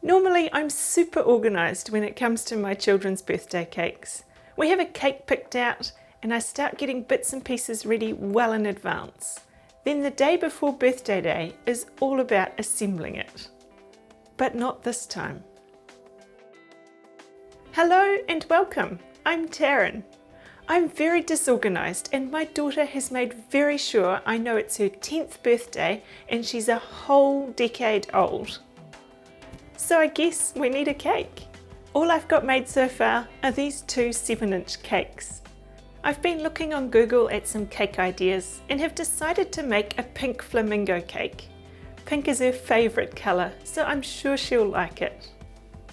Normally, I'm super organised when it comes to my children's birthday cakes. We have a cake picked out and I start getting bits and pieces ready well in advance. Then the day before birthday day is all about assembling it. But not this time. Hello and welcome, I'm Taryn. I'm very disorganised and my daughter has made very sure I know it's her 10th birthday and she's a whole decade old. So I guess we need a cake. All I've got made so far are these two 7-inch cakes. I've been looking on Google at some cake ideas and have decided to make a pink flamingo cake. Pink is her favourite colour, so I'm sure she'll like it.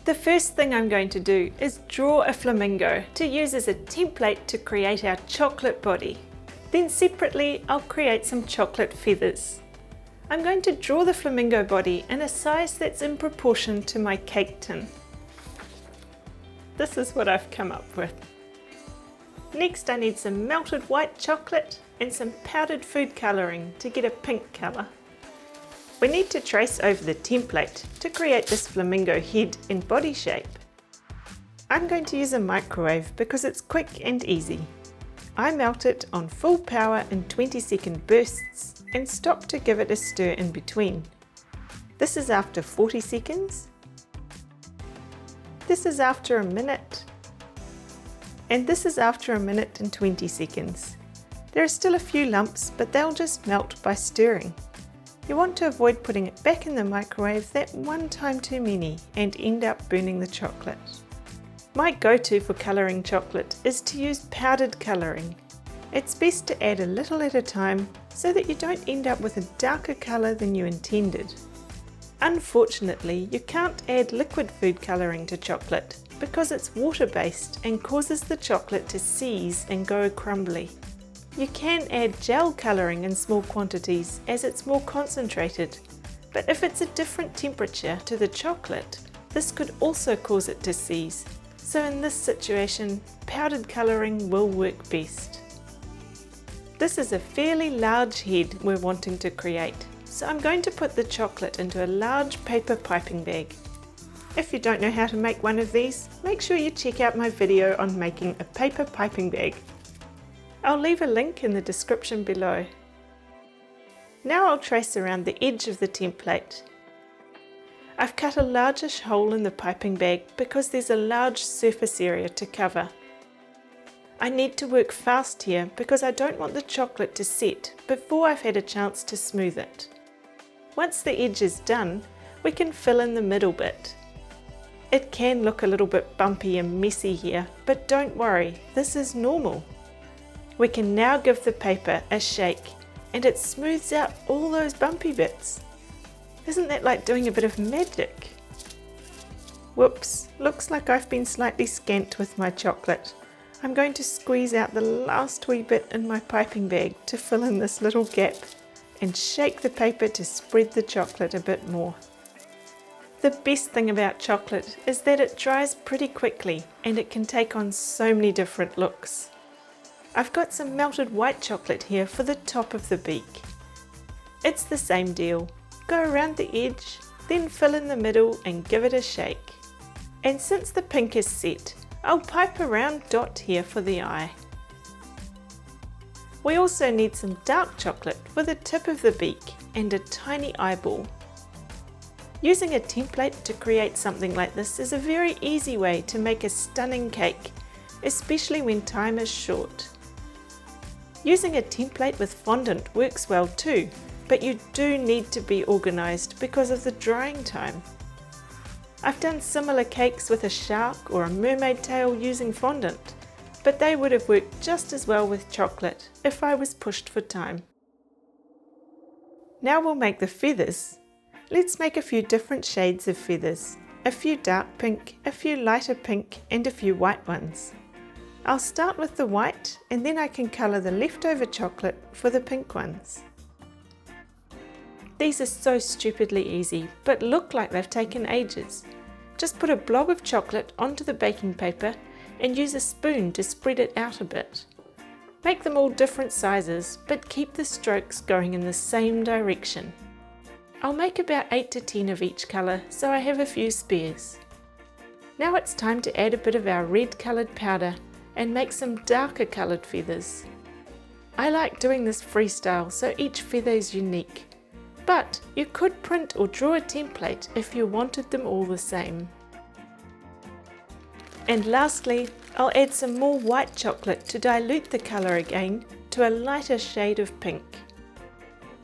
The first thing I'm going to do is draw a flamingo to use as a template to create our chocolate body. Then separately I'll create some chocolate feathers. I'm going to draw the flamingo body in a size that's in proportion to my cake tin. This is what I've come up with. Next I need some melted white chocolate and some powdered food colouring to get a pink colour. We need to trace over the template to create this flamingo head and body shape. I'm going to use a microwave because it's quick and easy. I melt it on full power in 20-second bursts and stop to give it a stir in between. This is after 40 seconds. This is after a minute. And this is after a minute and 20 seconds. There are still a few lumps, but they'll just melt by stirring. You want to avoid putting it back in the microwave that one time too many and end up burning the chocolate. My go-to for colouring chocolate is to use powdered colouring. It's best to add a little at a time so that you don't end up with a darker colour than you intended. Unfortunately, you can't add liquid food colouring to chocolate because it's water-based and causes the chocolate to seize and go crumbly. You can add gel colouring in small quantities as it's more concentrated, but if it's a different temperature to the chocolate, this could also cause it to seize. So in this situation, powdered colouring will work best. This is a fairly large head we're wanting to create, so I'm going to put the chocolate into a large paper piping bag. If you don't know how to make one of these, make sure you check out my video on making a paper piping bag. I'll leave a link in the description below. Now I'll trace around the edge of the template. I've cut a largish hole in the piping bag because there's a large surface area to cover. I need to work fast here because I don't want the chocolate to set before I've had a chance to smooth it. Once the edge is done, we can fill in the middle bit. It can look a little bit bumpy and messy here, but don't worry, this is normal. We can now give the paper a shake and it smooths out all those bumpy bits. Isn't that like doing a bit of magic? Whoops, looks like I've been slightly scant with my chocolate. I'm going to squeeze out the last wee bit in my piping bag to fill in this little gap and shake the paper to spread the chocolate a bit more. The best thing about chocolate is that it dries pretty quickly and it can take on so many different looks. I've got some melted white chocolate here for the top of the beak. It's the same deal. Go around the edge, then fill in the middle and give it a shake. And since the pink is set, I'll pipe a round dot here for the eye. We also need some dark chocolate for the tip of the beak and a tiny eyeball. Using a template to create something like this is a very easy way to make a stunning cake, especially when time is short. Using a template with fondant works well too, but you do need to be organised because of the drying time. I've done similar cakes with a shark or a mermaid tail using fondant, but they would have worked just as well with chocolate if I was pushed for time. Now we'll make the feathers. Let's make a few different shades of feathers, a few dark pink, a few lighter pink and a few white ones. I'll start with the white and then I can colour the leftover chocolate for the pink ones. These are so stupidly easy, but look like they've taken ages. Just put a blob of chocolate onto the baking paper and use a spoon to spread it out a bit. Make them all different sizes, but keep the strokes going in the same direction. I'll make about 8 to 10 of each colour, so I have a few spares. Now it's time to add a bit of our red coloured powder and make some darker coloured feathers. I like doing this freestyle so each feather is unique, but you could print or draw a template if you wanted them all the same. And lastly, I'll add some more white chocolate to dilute the colour again to a lighter shade of pink.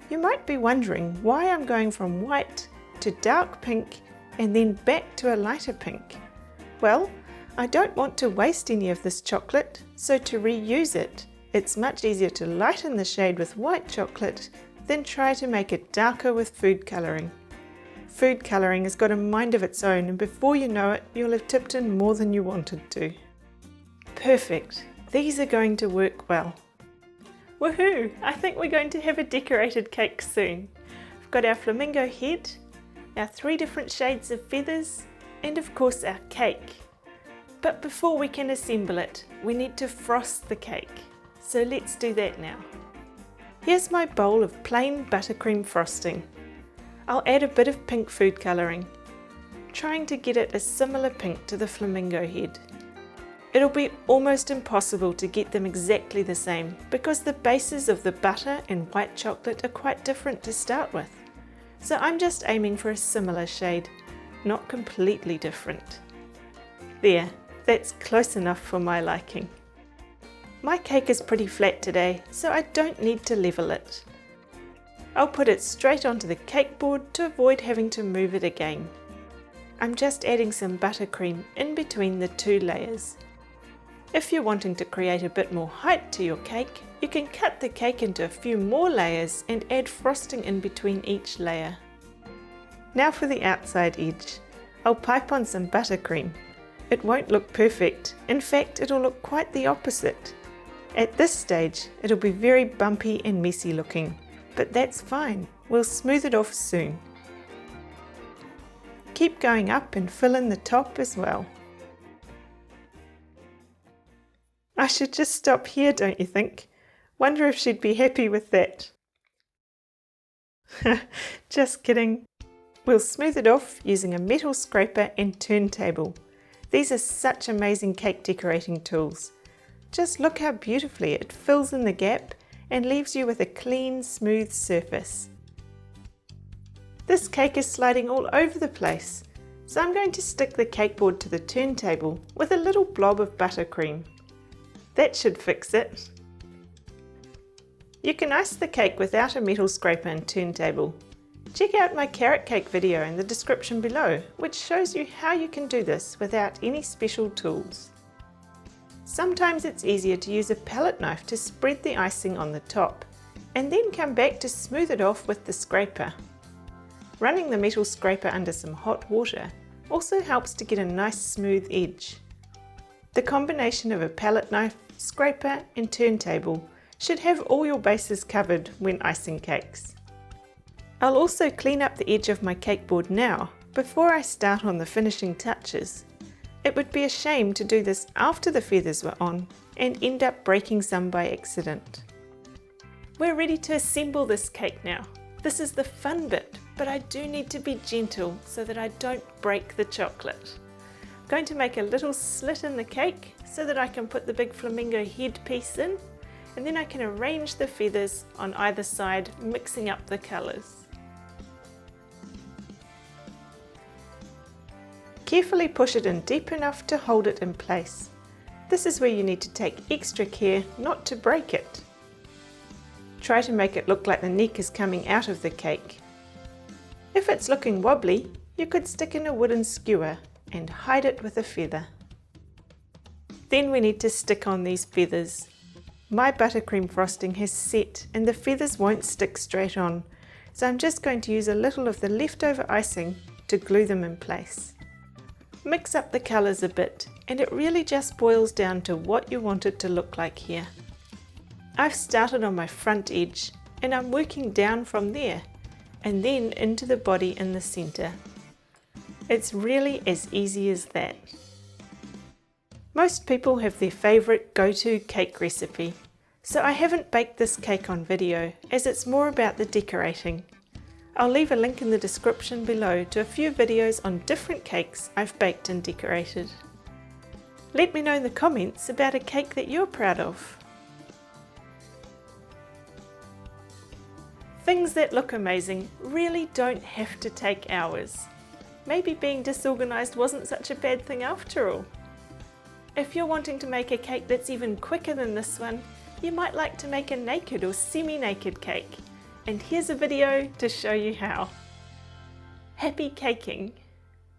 You might be wondering why I'm going from white to dark pink and then back to a lighter pink. Well, I don't want to waste any of this chocolate, so to reuse it, it's much easier to lighten the shade with white chocolate than try to make it darker with food colouring. Food colouring has got a mind of its own, and before you know it, you'll have tipped in more than you wanted to. Perfect! These are going to work well. Woohoo! I think we're going to have a decorated cake soon. We've got our flamingo head, our 3 different shades of feathers, and of course our cake. But before we can assemble it, we need to frost the cake. So let's do that now. Here's my bowl of plain buttercream frosting. I'll add a bit of pink food colouring, trying to get it a similar pink to the flamingo head. It'll be almost impossible to get them exactly the same because the bases of the butter and white chocolate are quite different to start with. So I'm just aiming for a similar shade, not completely different. There, that's close enough for my liking. My cake is pretty flat today, so I don't need to level it. I'll put it straight onto the cake board to avoid having to move it again. I'm just adding some buttercream in between the 2 layers. If you're wanting to create a bit more height to your cake, you can cut the cake into a few more layers and add frosting in between each layer. Now for the outside edge. I'll pipe on some buttercream. It won't look perfect, in fact it'll look quite the opposite. At this stage it'll be very bumpy and messy looking, but that's fine, we'll smooth it off soon. Keep going up and fill in the top as well. I should just stop here, don't you think? Wonder if she'd be happy with that. Just kidding. We'll smooth it off using a metal scraper and turntable. These are such amazing cake decorating tools. Just look how beautifully it fills in the gap and leaves you with a clean, smooth surface. This cake is sliding all over the place, so I'm going to stick the cake board to the turntable with a little blob of buttercream. That should fix it. You can ice the cake without a metal scraper and turntable. Check out my carrot cake video in the description below, which shows you how you can do this without any special tools. Sometimes it's easier to use a palette knife to spread the icing on the top, and then come back to smooth it off with the scraper. Running the metal scraper under some hot water also helps to get a nice smooth edge. The combination of a palette knife, scraper and turntable should have all your bases covered when icing cakes. I'll also clean up the edge of my cake board now, before I start on the finishing touches. It would be a shame to do this after the feathers were on and end up breaking some by accident. We're ready to assemble this cake now. This is the fun bit, but I do need to be gentle so that I don't break the chocolate. I'm going to make a little slit in the cake so that I can put the big flamingo head piece in, and then I can arrange the feathers on either side, mixing up the colours. Carefully push it in deep enough to hold it in place. This is where you need to take extra care not to break it. Try to make it look like the neck is coming out of the cake. If it's looking wobbly, you could stick in a wooden skewer and hide it with a feather. Then we need to stick on these feathers. My buttercream frosting has set and the feathers won't stick straight on, so I'm just going to use a little of the leftover icing to glue them in place. Mix up the colours a bit, and it really just boils down to what you want it to look like here. I've started on my front edge and I'm working down from there and then into the body in the centre. It's really as easy as that. Most people have their favourite go-to cake recipe, so I haven't baked this cake on video as it's more about the decorating. I'll leave a link in the description below to a few videos on different cakes I've baked and decorated. Let me know in the comments about a cake that you're proud of. Things that look amazing really don't have to take hours. Maybe being disorganised wasn't such a bad thing after all. If you're wanting to make a cake that's even quicker than this one, you might like to make a naked or semi-naked cake. And here's a video to show you how. Happy caking!